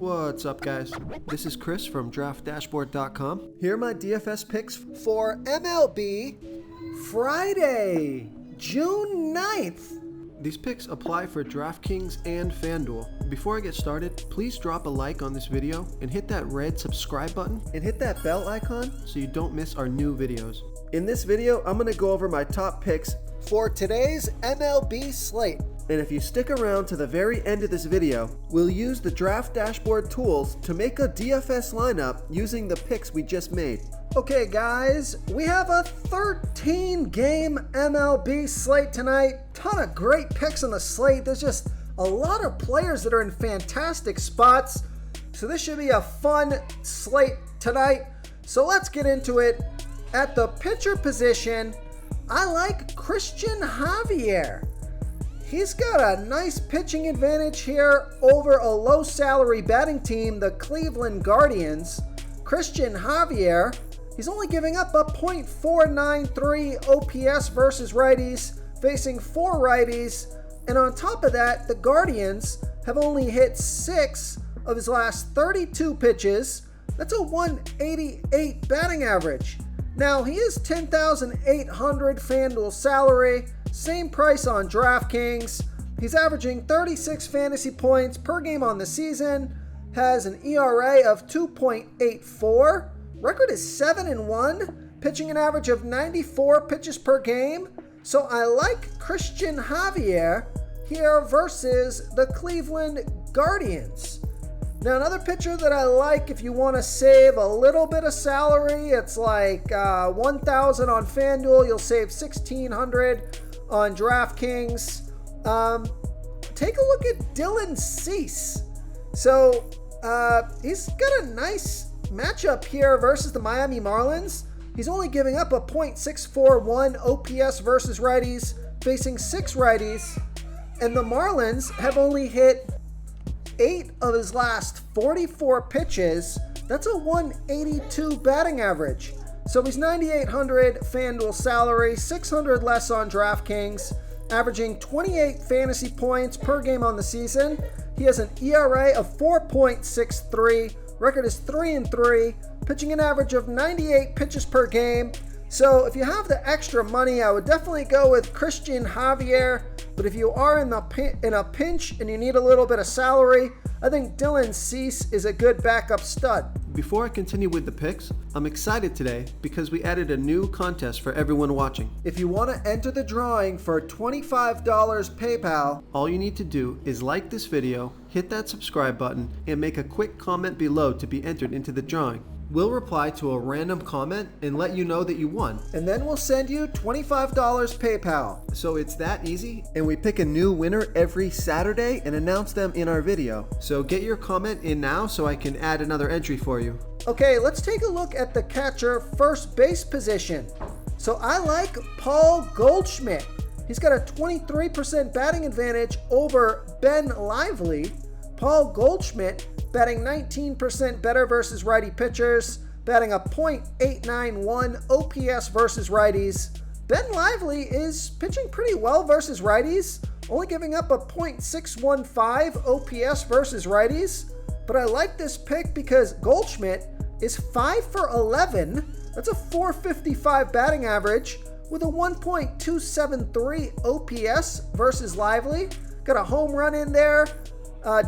What's up, guys? This is Chris from DraftDashboard.com. Here are my DFS picks for MLB Friday, June 9th. These picks apply for DraftKings and FanDuel. Before I get started, please drop a like on this video and hit that red subscribe button and hit that bell icon so you don't miss our new videos. In this video, I'm going to go over my top picks for today's MLB slate. And if you stick around to the very end of this video, we'll use the Draft Dashboard tools to make a DFS lineup using the picks we just made. Okay guys, we have a 13-game MLB slate tonight. Ton of great picks on the slate. There's just a lot of players that are in fantastic spots. So this should be a fun slate tonight. So let's get into it. At the pitcher position, I like Christian Javier. He's got a nice pitching advantage here over a low salary batting team, the Cleveland Guardians. Christian Javier, he's only giving up a .493 OPS versus righties, facing 4 righties. And on top of that, the Guardians have only hit 6 of his last 32 pitches. That's a 188 batting average. Now, he is $10,800 FanDuel salary, same price on DraftKings. He's averaging 36 fantasy points per game on the season, has an ERA of 2.84, record is 7-1, pitching an average of 94 pitches per game. So I like Christian Javier here versus the Cleveland Guardians. Now, another pitcher that I like if you want to save a little bit of salary, it's like $1,000 on FanDuel. You'll save $1,600 on DraftKings. Take a look at Dylan Cease. So he's got a nice matchup here versus the Miami Marlins. He's only giving up a .641 OPS versus righties, facing 6 righties. And the Marlins have only hit 8 of his last 44 pitches. That's a 182 batting average. So he's $9,800 FanDuel salary, $600 less on DraftKings, averaging 28 fantasy points per game on the season. He has an ERA of 4.63, record is 3-3, pitching an average of 98 pitches per game. So if you have the extra money, I would definitely go with Christian Javier. But if you are in a pinch and you need a little bit of salary, I think Dylan Cease is a good backup stud. Before I continue with the picks, I'm excited today because we added a new contest for everyone watching. If you want to enter the drawing for $25 PayPal, all you need to do is like this video, hit that subscribe button, and make a quick comment below to be entered into the drawing. We'll reply to a random comment and let you know that you won. And then we'll send you $25 PayPal. So it's that easy. And we pick a new winner every Saturday and announce them in our video. So get your comment in now so I can add another entry for you. Okay, let's take a look at the catcher first base position. So I like Paul Goldschmidt. He's got a 23% batting advantage over Ben Lively. Paul Goldschmidt batting 19% better versus righty pitchers, batting a .891 OPS versus righties. Ben Lively is pitching pretty well versus righties, only giving up a .615 OPS versus righties. But I like this pick because Goldschmidt is 5 for 11. That's a .455 batting average with a 1.273 OPS versus Lively. Got a home run in there,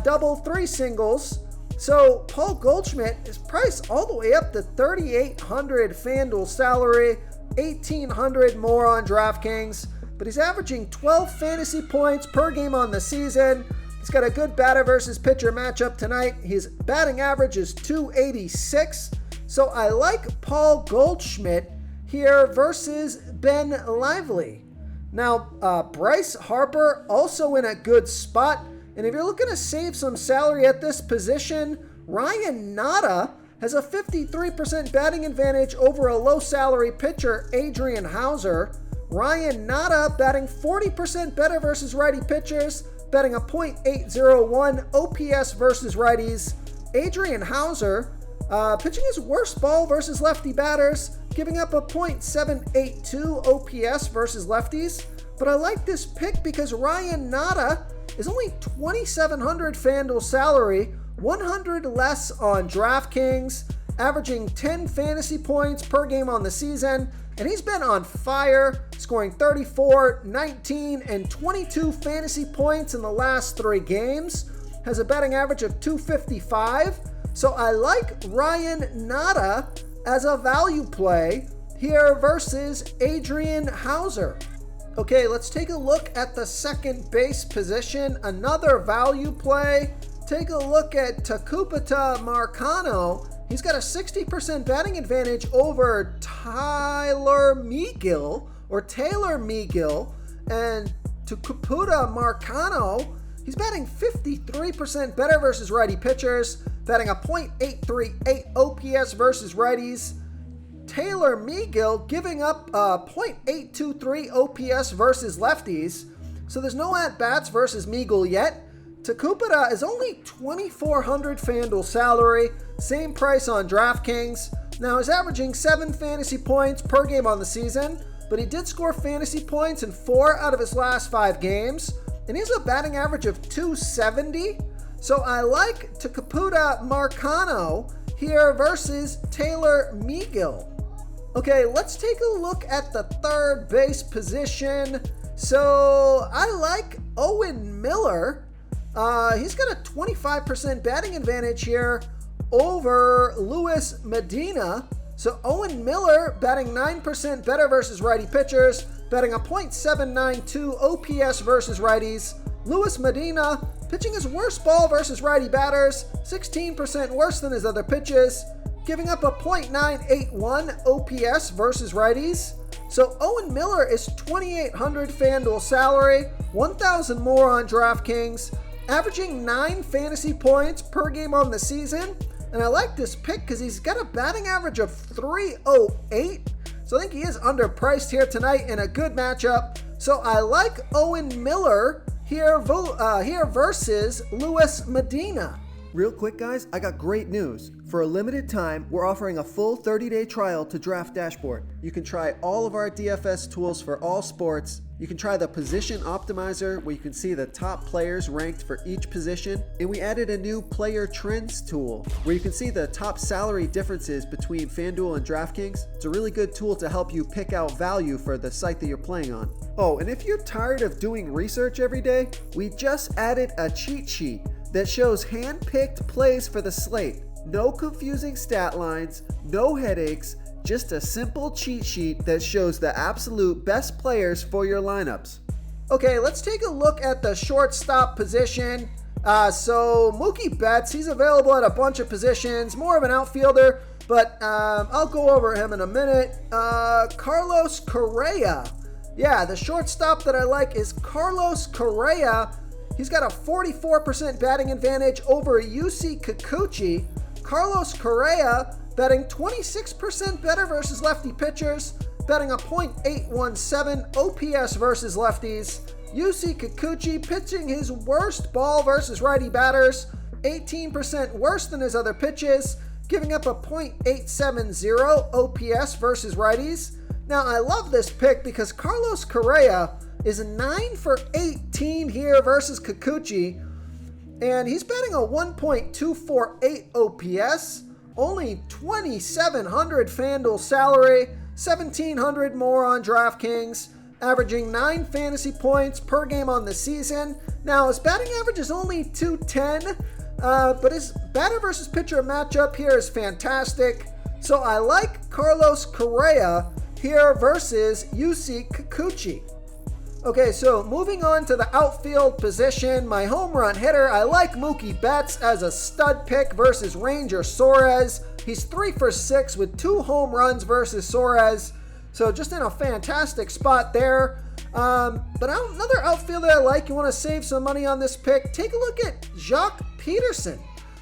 double, 3 singles. So Paul Goldschmidt is priced all the way up to $3,800 FanDuel salary, $1,800 more on DraftKings, but he's averaging 12 fantasy points per game on the season. He's got a good batter versus pitcher matchup tonight. His batting average is .286. So I like Paul Goldschmidt here versus Ben Lively. Now, Bryce Harper also in a good spot. And if you're looking to save some salary at this position, Ryan Nada has a 53% batting advantage over a low salary pitcher, Adrian Hauser. Ryan Nada batting 40% better versus righty pitchers, batting a .801 OPS versus righties. Adrian Hauser pitching his worst ball versus lefty batters, giving up a .782 OPS versus lefties. But I like this pick because Ryan Nada is only $2,700 FanDuel salary, 100 less on DraftKings, averaging 10 fantasy points per game on the season, and he's been on fire, scoring 34, 19, and 22 fantasy points in the last 3 games. Has a batting average of 255. So I like Ryan Nada as a value play here versus Adrian Hauser. Okay, let's take a look at the second base position. Another value play. Take a look at Takupita Marcano. He's got a 60% batting advantage over Taylor Megill. And Takupita Marcano, he's batting 53% better versus righty pitchers, batting a .838 OPS versus righties. Taylor Megill giving up a .823 OPS versus lefties. So there's no at-bats versus Megill yet. Takupita is only $2,400 FanDuel salary, same price on DraftKings. Now he's averaging 7 fantasy points per game on the season, but he did score fantasy points in 4 out of his last 5 games, and he has a batting average of 270. So I like Takupita Marcano here versus Taylor Megill. Okay, let's take a look at the third base position. So I like Owen Miller. He's got a 25% batting advantage here over Luis Medina. So Owen Miller batting 9% better versus righty pitchers, batting a .792 OPS versus righties. Luis Medina pitching his worst ball versus righty batters, 16% worse than his other pitches, giving up a .981 OPS versus righties. So Owen Miller is $2,800 FanDuel salary, 1,000 more on DraftKings, averaging 9 fantasy points per game on the season. And I like this pick because he's got a batting average of 308. So I think he is underpriced here tonight in a good matchup. So I like Owen Miller here versus Luis Medina. Real quick, guys, I got great news. For a limited time, we're offering a full 30-day trial to Draft Dashboard. You can try all of our DFS tools for all sports. You can try the Position Optimizer, where you can see the top players ranked for each position. And we added a new Player Trends tool, where you can see the top salary differences between FanDuel and DraftKings. It's a really good tool to help you pick out value for the site that you're playing on. Oh, and if you're tired of doing research every day, we just added a cheat sheet that shows hand-picked plays for the slate. No confusing stat lines, no headaches, just a simple cheat sheet that shows the absolute best players for your lineups. Okay, let's take a look at the shortstop position. So Mookie Betts, he's available at a bunch of positions, more of an outfielder, but I'll go over him in a minute. Carlos Correa. Yeah, the shortstop that I like is Carlos Correa. He's got a 44% batting advantage over Yusei Kikuchi. Carlos Correa batting 26% better versus lefty pitchers, batting a .817 OPS versus lefties. Yusei Kikuchi pitching his worst ball versus righty batters, 18% worse than his other pitches, giving up a .870 OPS versus righties. Now I love this pick because Carlos Correa is 9 for 18 here versus Kikuchi, and he's batting a 1.248 OPS, only $2,700 FanDuel salary, $1,700 more on DraftKings, averaging 9 fantasy points per game on the season. Now his batting average is only 210, but his batter versus pitcher matchup here is fantastic. So I like Carlos Correa here versus Yusei Kikuchi. Okay, so moving on to the outfield position, my home run hitter, I like Mookie Betts as a stud pick versus Ranger Suarez. He's 3 for 6 with 2 home runs versus Suarez, so just in a fantastic spot there. But another outfielder I like, you want to save some money on this pick, take a look at Jock Peterson.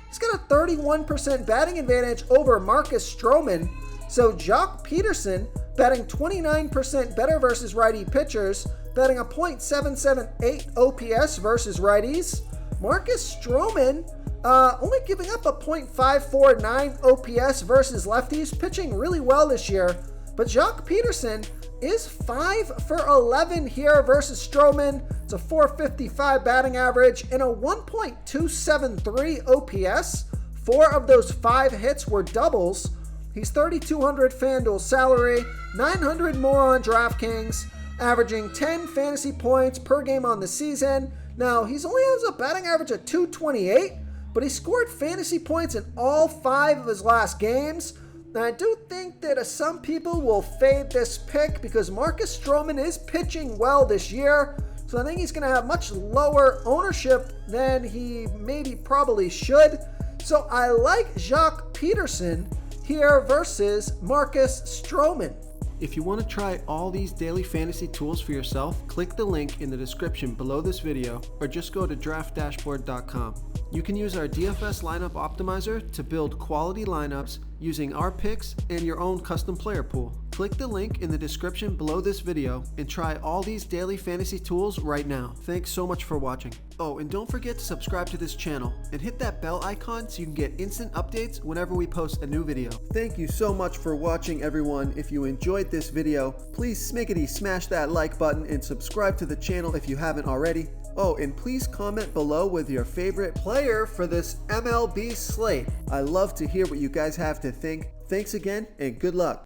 He's got a 31% batting advantage over Marcus Stroman, so Jock Peterson batting 29% better versus righty pitchers, batting a .778 OPS versus righties. Marcus Stroman only giving up a .549 OPS versus lefties, pitching really well this year. But Jock Peterson is 5 for 11 here versus Stroman. It's a 455 batting average and a 1.273 OPS. 4 of those 5 hits were doubles. He's $3,200 FanDuel salary, $900 more on DraftKings, averaging 10 fantasy points per game on the season. Now, he only has a batting average of 228, but he scored fantasy points in all 5 of his last games. Now, I do think that some people will fade this pick because Marcus Stroman is pitching well this year, so I think he's going to have much lower ownership than he probably should. So I like Jacques Peterson here versus Marcus Stroman. If you want to try all these daily fantasy tools for yourself, click the link in the description below this video or just go to draftdashboard.com. You can use our DFS lineup optimizer to build quality lineups using our picks and your own custom player pool. Click the link in the description below this video and try all these daily fantasy tools right now. Thanks so much for watching. Oh, and don't forget to subscribe to this channel and hit that bell icon so you can get instant updates whenever we post a new video. Thank you so much for watching, everyone. If you enjoyed this video, please smash that like button and subscribe to the channel if you haven't already. Oh, and please comment below with your favorite player for this MLB slate. I love to hear what you guys have to think. Thanks again, and good luck.